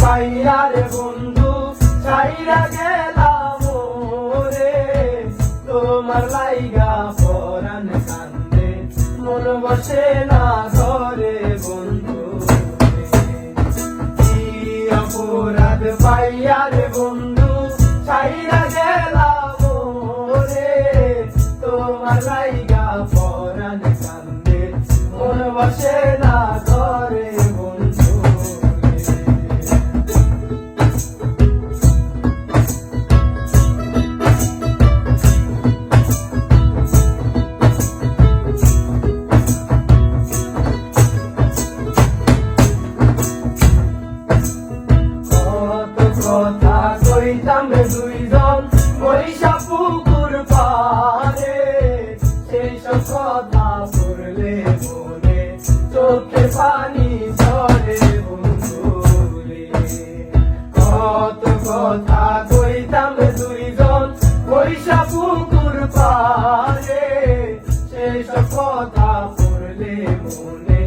পাইয়া রে বন্ধু ছাইরা গেলাম রে, তোমার লাইগা পরাণ কান্দে মন বসে না ঘরে বন্ধু। কি অপরাধ পাইয়া রে বন্ধু ছাইরা গেলাম রে, তোমার লাইগা পরাণ কান্দে মন বসে না ঘরে বন্ধু। কথা কইতাম দুইজন বৈশা পুকুর পারে, সেই সব কথা পড়লে মনে চোখে পানি ঝরে বন্ধু রে। কত কথা কইতাম দুইজন বৈশা পুকুর পারে, সেই সব কথা পড়লে মনে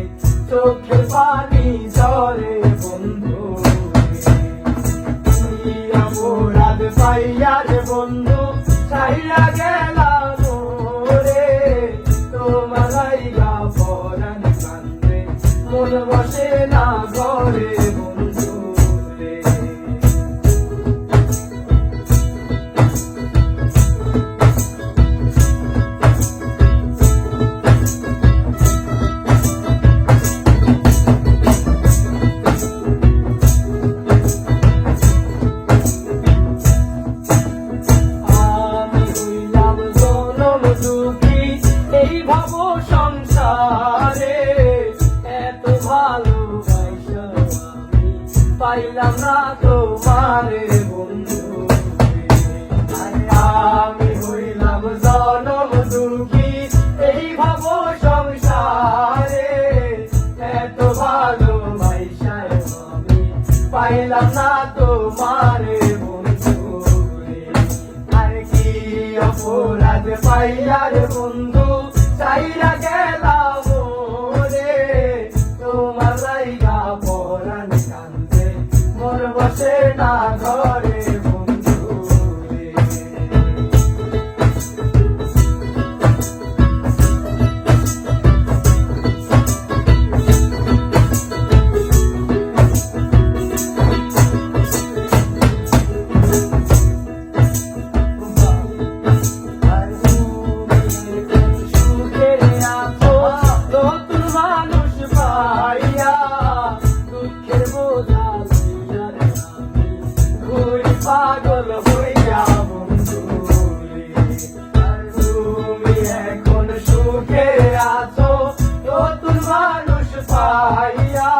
চোখে পানি ঝরে বন্ধু। অপরাধ পাইয়া রে বন্ধু ছাইরা গেলাম রে, তোমার লাইগা পরাণ কান্দে মন বসে না ঘরে বন্ধু রে। এই ভাব সংসারে এত ভালোবাসা আমি পাইলাম না তোমারে বন্ধু। আমি হইলাম জনম দুঃখী এই ভাব সংসারে এত ভালোবাসা আমি পাইলাম না তোমারে বন্ধু। আর কি অপরাধ পাইয়া রে বন্ধু ছাইরা গেলাম রে, তোমার লাইগা পরাণ কান্দে মন বসে না ঘরে বন্ধু রে। পাগল হইয়া বন্ধু রে, তুমি এখন সুখে আছো নতুন মানুষ পাইয়া,